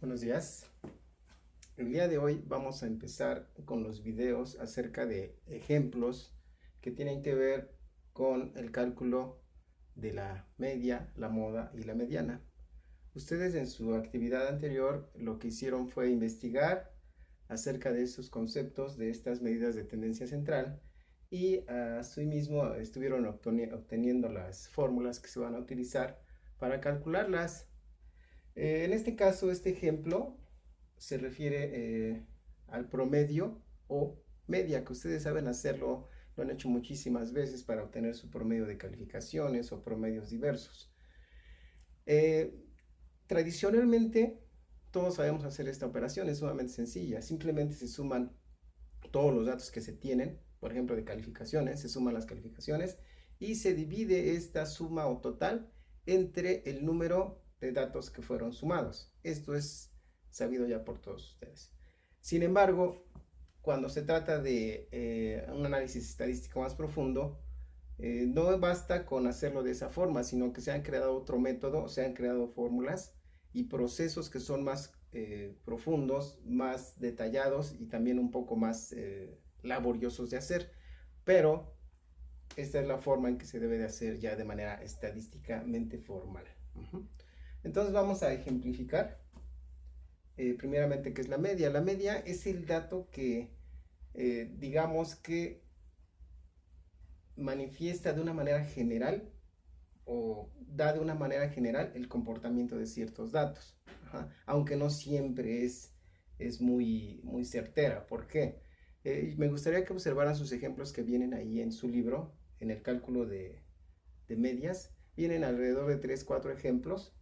Buenos días. El día de hoy vamos a empezar con los videos acerca de ejemplos que tienen que ver con el cálculo de la media, la moda y la mediana. Ustedes en su actividad anterior lo que hicieron fue investigar acerca de esos conceptos, de estas medidas de tendencia central y asimismo estuvieron obteniendo las fórmulas que se van a utilizar para calcularlas. En este caso, este ejemplo se refiere al promedio o media, que ustedes saben hacerlo, lo han hecho muchísimas veces para obtener su promedio de calificaciones o promedios diversos. Eh, Tradicionalmente, todos sabemos hacer esta operación, es sumamente sencilla, simplemente se suman todos los datos que se tienen, por ejemplo, de calificaciones, se suman las calificaciones y se divide esta suma o total entre el número de datos que fueron sumados. Esto es sabido ya por todos ustedes. Sin embargo, cuando se trata de un análisis estadístico más profundo, no basta con hacerlo de esa forma, sino que se han creado otro método, se han creado fórmulas y procesos que son más profundos, más detallados y también un poco más laboriosos de hacer. Pero esta es la forma en que se debe de hacer ya de manera estadísticamente formal. Entonces vamos a ejemplificar primeramente qué es la media. La media es el dato que digamos que manifiesta de una manera general o da de una manera general el comportamiento de ciertos datos. Aunque no siempre es muy certera. ¿Por qué? Me gustaría que observaran sus ejemplos que vienen ahí en su libro, en el cálculo de medias. Vienen alrededor de 3 4 ejemplos,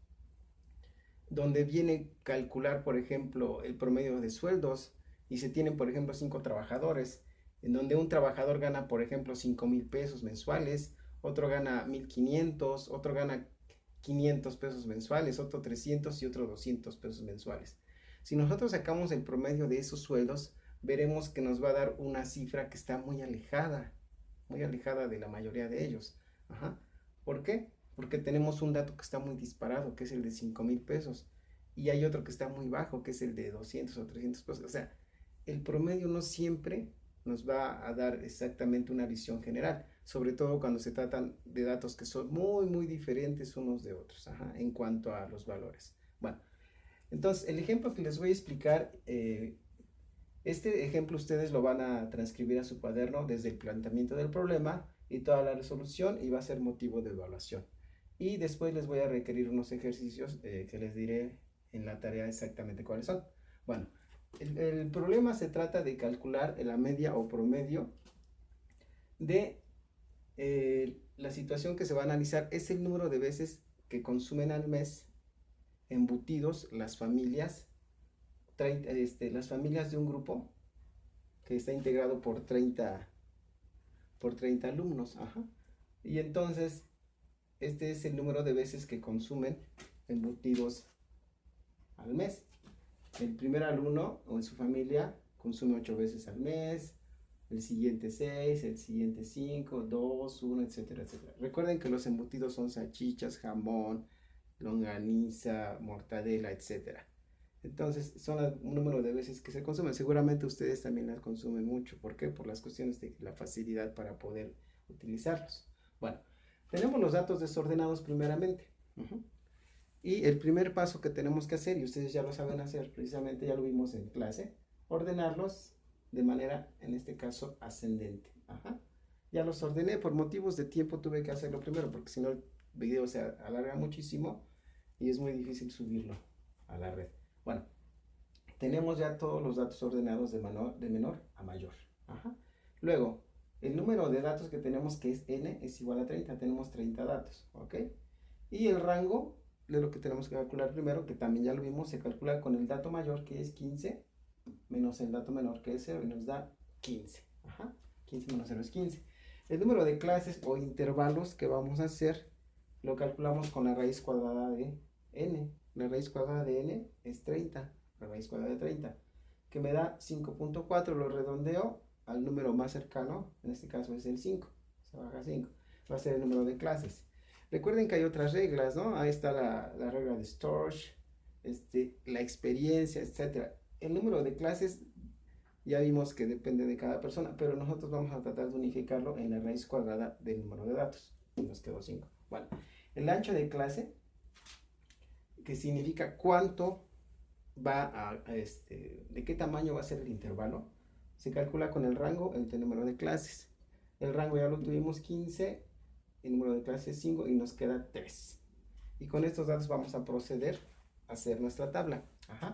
donde viene calcular, por ejemplo, el promedio de sueldos y se tienen, por ejemplo, 5 trabajadores, en donde un trabajador gana, por ejemplo, 5,000 pesos mensuales, otro gana 1,500, otro gana 500 pesos mensuales, otro 300 y otro 200 pesos mensuales. Si nosotros sacamos el promedio de esos sueldos, veremos que nos va a dar una cifra que está muy alejada de la mayoría de ellos. Ajá. ¿Por qué? Porque tenemos un dato que está muy disparado, que es el de 5,000 pesos, y hay otro que está muy bajo, que es el de 200 o 300 pesos. O sea, el promedio no siempre nos va a dar exactamente una visión general, sobre todo cuando se tratan de datos que son muy diferentes unos de otros, en cuanto a los valores. Bueno, entonces el ejemplo que les voy a explicar, este ejemplo ustedes lo van a transcribir a su cuaderno desde el planteamiento del problema y toda la resolución, y va a ser motivo de evaluación. Y después les voy a requerir unos ejercicios que les diré en la tarea exactamente cuáles son. Bueno, el problema se trata de calcular la media o promedio de la situación que se va a analizar. Es el número de veces que consumen al mes embutidos las familias de un grupo que está integrado por 30 alumnos. Y entonces, este es el número de veces que consumen embutidos al mes. El primer alumno o en su familia consume 8 veces al mes, el siguiente 6, el siguiente 5, 2, 1, etcétera, etcétera. Recuerden que los embutidos son salchichas, jamón, longaniza, mortadela, etcétera. Entonces, son un número de veces que se consumen. Seguramente ustedes también las consumen mucho. ¿Por qué? Por las cuestiones de la facilidad para poder utilizarlos. Bueno, tenemos los datos desordenados primeramente. Y el primer paso que tenemos que hacer, y ustedes ya lo saben hacer, precisamente ya lo vimos en clase, ordenarlos de manera, en este caso, ascendente. Ya los ordené, por motivos de tiempo tuve que hacerlo primero, porque si no el video se alarga muchísimo y es muy difícil subirlo a la red. Bueno, tenemos ya todos los datos ordenados de menor a mayor. Luego, el número de datos que tenemos, que es n, es igual a 30. Tenemos 30 datos, ¿ok? Y el rango de lo que tenemos que calcular primero, que también ya lo vimos, se calcula con el dato mayor, que es 15, menos el dato menor, que es 0, y nos da 15. 15 menos 0 es 15. El número de clases o intervalos que vamos a hacer lo calculamos con la raíz cuadrada de n. La raíz cuadrada de n es 30, la raíz cuadrada de 30, que me da 5,4. Lo redondeo al número más cercano, en este caso es el 5, se baja 5, va a ser el número de clases. Recuerden que hay otras reglas, ¿no? Ahí está la regla de Storch, la experiencia, etcétera. El número de clases ya vimos que depende de cada persona, pero nosotros vamos a tratar de unificarlo en la raíz cuadrada del número de datos. Y nos quedó 5. Bueno, el ancho de clase, que significa cuánto de qué tamaño va a ser el intervalo, se calcula con el rango entre el número de clases. El rango ya lo tuvimos 15, el número de clases 5 y nos queda 3. Y con estos datos vamos a proceder a hacer nuestra tabla. Ajá.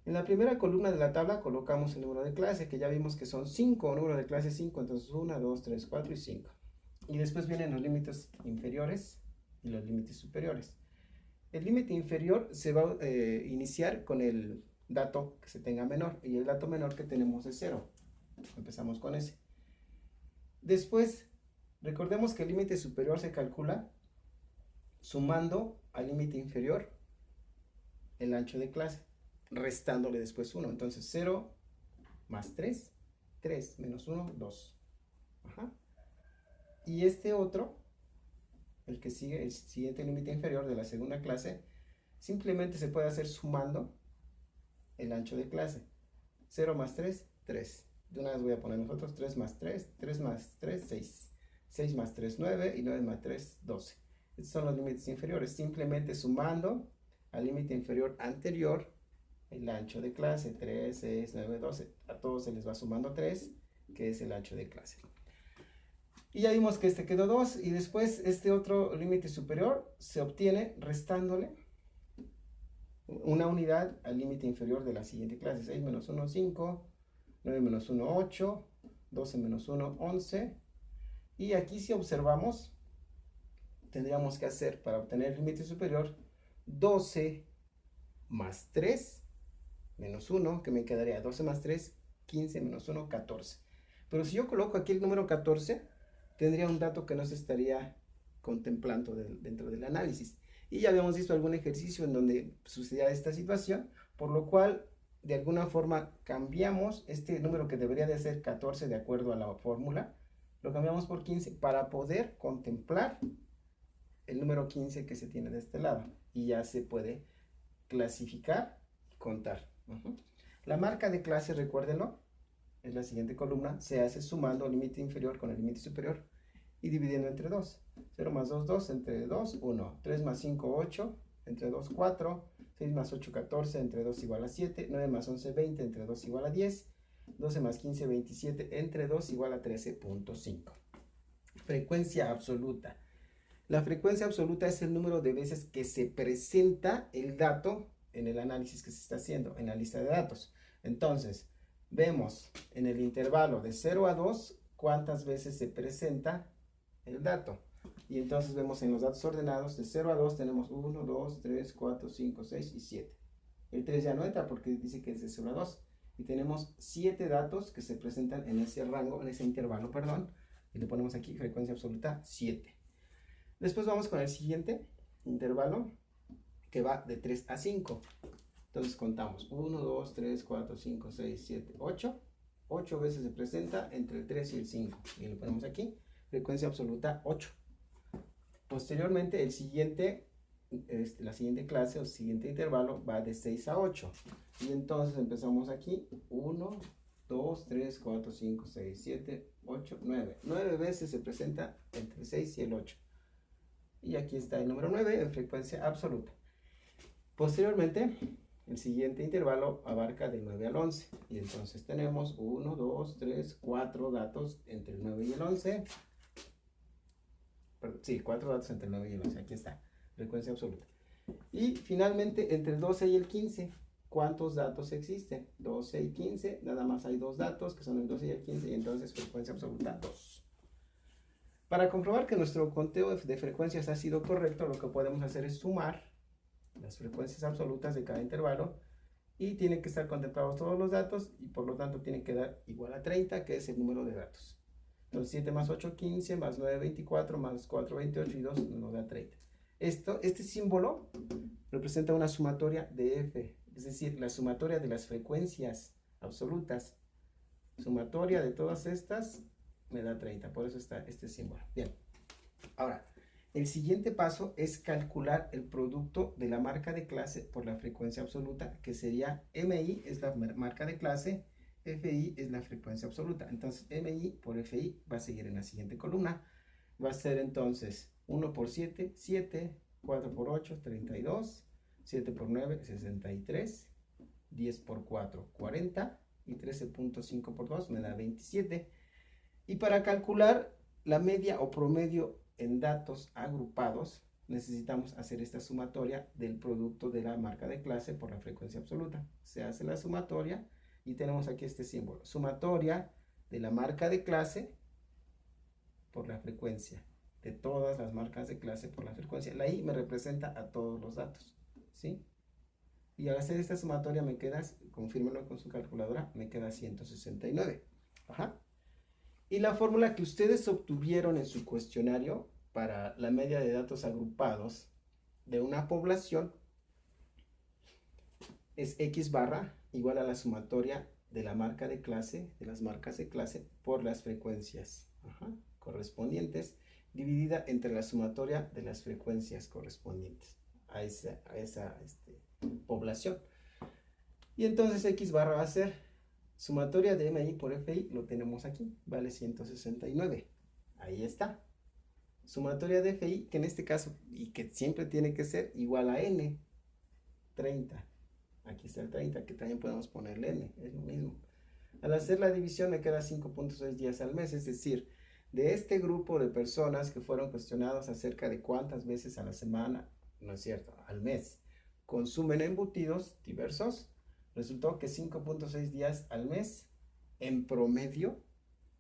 En la primera columna de la tabla colocamos el número de clase, que ya vimos que son 5, número de clase 5, entonces 1, 2, 3, 4 y 5. Y después vienen los límites inferiores y los límites superiores. El límite inferior se va a iniciar con el dato que se tenga menor, y el dato menor que tenemos es 0. Empezamos con ese. Después, recordemos que el límite superior se calcula sumando al límite inferior el ancho de clase, restándole después 1. Entonces 0 más 3, 3 menos 1, 2. Ajá. Y este otro, el que sigue, el siguiente límite inferior de la segunda clase, simplemente se puede hacer sumando el ancho de clase. 0 más 3, 3. De una vez voy a poner nosotros 3 más 3, 3 más 3, 6. 6 más 3, 9 y 9 más 3, 12. Estos son los límites inferiores, simplemente sumando al límite inferior anterior el ancho de clase. 3, 6, 9, 12. A todos se les va sumando 3, que es el ancho de clase. Y ya vimos que este quedó 2, y después este otro límite superior se obtiene restándole una unidad al límite inferior de la siguiente clase. 6 menos 1, 5, 9 menos 1, 8, 12 menos 1, 11. Y aquí, si observamos, tendríamos que hacer, para obtener el límite superior, 12 más 3 menos 1, que me quedaría 12 más 3, 15 menos 1, 14. Pero si yo coloco aquí el número 14, tendría un dato que no se estaría contemplando dentro del análisis. Y ya habíamos visto algún ejercicio en donde sucedía esta situación, por lo cual de alguna forma cambiamos este número que debería de ser 14 de acuerdo a la fórmula, lo cambiamos por 15 para poder contemplar el número 15 que se tiene de este lado, y ya se puede clasificar y contar. La marca de clase, recuérdenlo, es la siguiente columna, se hace sumando el límite inferior con el límite superior y dividiendo entre 2. 0 más 2, 2, entre 2, 1. 3 más 5, 8, entre 2, 4. 6 más 8, 14, entre 2 igual a 7. 9 más 11, 20, entre 2 igual a 10. 12 más 15, 27, entre 2 igual a 13.5. Frecuencia absoluta. La frecuencia absoluta es el número de veces que se presenta el dato en el análisis que se está haciendo, en la lista de datos. Entonces, vemos en el intervalo de 0 a 2 cuántas veces se presenta el dato. Y entonces vemos en los datos ordenados de 0 a 2 tenemos 1, 2, 3, 4, 5, 6 y 7. El 3 ya no entra porque dice que es de 0 a 2. Y tenemos 7 datos que se presentan en ese rango, en ese intervalo, perdón. Y le ponemos aquí frecuencia absoluta 7. Después vamos con el siguiente intervalo, que va de 3 a 5. Entonces contamos 1, 2, 3, 4, 5, 6, 7, 8. 8 veces se presenta entre el 3 y el 5. Y le ponemos aquí frecuencia absoluta 8. Posteriormente, la siguiente clase o siguiente intervalo va de 6 a 8. Y entonces empezamos aquí 1, 2, 3, 4, 5, 6, 7, 8, 9. 9 veces se presenta entre el 6 y el 8. Y aquí está el número 9 en frecuencia absoluta. Posteriormente, el siguiente intervalo abarca del 9 al 11. Y entonces tenemos 1, 2, 3, 4 datos entre el 9 y el 11. Sí, 4 datos entre el 9 y el 11. Aquí está, frecuencia absoluta. Y finalmente, entre el 12 y el 15, ¿cuántos datos existen? 12 y 15, nada más hay 2 datos, que son el 12 y el 15, y entonces frecuencia absoluta 2. Para comprobar que nuestro conteo de frecuencias ha sido correcto, lo que podemos hacer es sumar las frecuencias absolutas de cada intervalo, y tienen que estar contemplados todos los datos, y por lo tanto tienen que dar igual a 30, que es el número de datos. Entonces 7 más 8, 15, más 9, 24, más 4, 28 y 2 nos da 30. Este símbolo representa una sumatoria de f, es decir, la sumatoria de las frecuencias absolutas. Sumatoria de todas estas me da 30, por eso está este símbolo. Bien, ahora, El siguiente paso es calcular el producto de la marca de clase por la frecuencia absoluta, que sería MI es la marca de clase, FI es la frecuencia absoluta. Entonces MI por FI va a seguir en la siguiente columna. Va a ser entonces 1 por 7, 7, 4 por 8, 32, 7 por 9, 63, 10 por 4, 40 y 13.5 por 2 me da 27. Y para calcular la media o promedio en datos agrupados, necesitamos hacer esta sumatoria del producto de la marca de clase por la frecuencia absoluta. Se hace la sumatoria y tenemos aquí este símbolo. Sumatoria de la marca de clase por la frecuencia. De todas las marcas de clase por la frecuencia. La I me representa a todos los datos. ¿Sí? Y al hacer esta sumatoria me queda, confírmenlo con su calculadora, me queda 169. Ajá. Y la fórmula que ustedes obtuvieron en su cuestionario para la media de datos agrupados de una población es X barra igual a la sumatoria de la marca de clase, de las marcas de clase, por las frecuencias correspondientes, dividida entre la sumatoria de las frecuencias correspondientes a esa población. Y entonces X barra va a ser sumatoria de MI por FI, lo tenemos aquí, vale 169. Ahí está. Sumatoria de FI, que en este caso, y que siempre tiene que ser igual a N, 30. Aquí está el 30, que también podemos ponerle N, es lo mismo. Al hacer la división me queda 5.6 días al mes, es decir, de este grupo de personas que fueron cuestionados acerca de cuántas veces a la semana, no es cierto, al mes, consumen embutidos diversos, resultó que 5.6 días al mes en promedio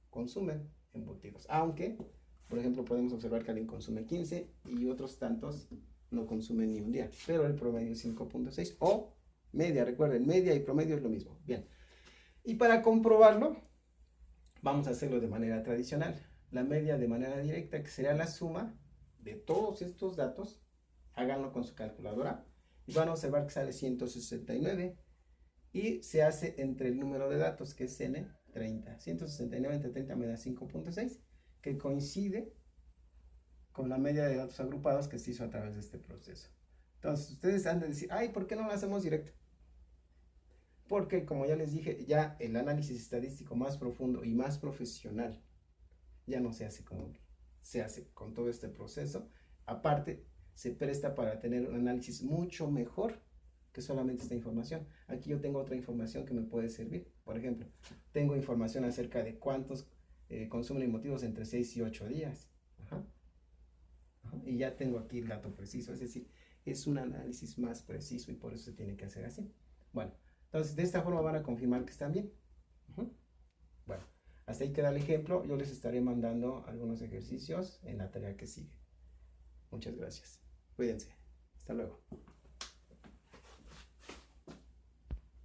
consumen embutidos. Aunque, por ejemplo, podemos observar que alguien consume 15 y otros tantos no consumen ni un día. Pero el promedio es 5.6 o media. Recuerden, media y promedio es lo mismo. Bien. Y para comprobarlo, vamos a hacerlo de manera tradicional. La media de manera directa, que será la suma de todos estos datos. Háganlo con su calculadora y van a observar que sale 169. Y se hace entre el número de datos, que es N, 30. 169 entre 30 me da 5.6, que coincide con la media de datos agrupados que se hizo a través de este proceso. Entonces, ustedes han de decir, ay, ¿por qué no lo hacemos directo? Porque, como ya les dije, ya el análisis estadístico más profundo y más profesional ya no se hace como se hace con todo este proceso. Aparte, se presta para tener un análisis mucho mejor que solamente esta información. Aquí yo tengo otra información que me puede servir. Por ejemplo, tengo información acerca de cuántos consumen emotivos entre 6 y 8 días. Y ya tengo aquí el dato preciso. Es decir, es un análisis más preciso y por eso se tiene que hacer así. Bueno, entonces de esta forma van a confirmar que están bien. Bueno, hasta ahí queda el ejemplo. Yo les estaré mandando algunos ejercicios en la tarea que sigue. Muchas gracias. Cuídense. Hasta luego.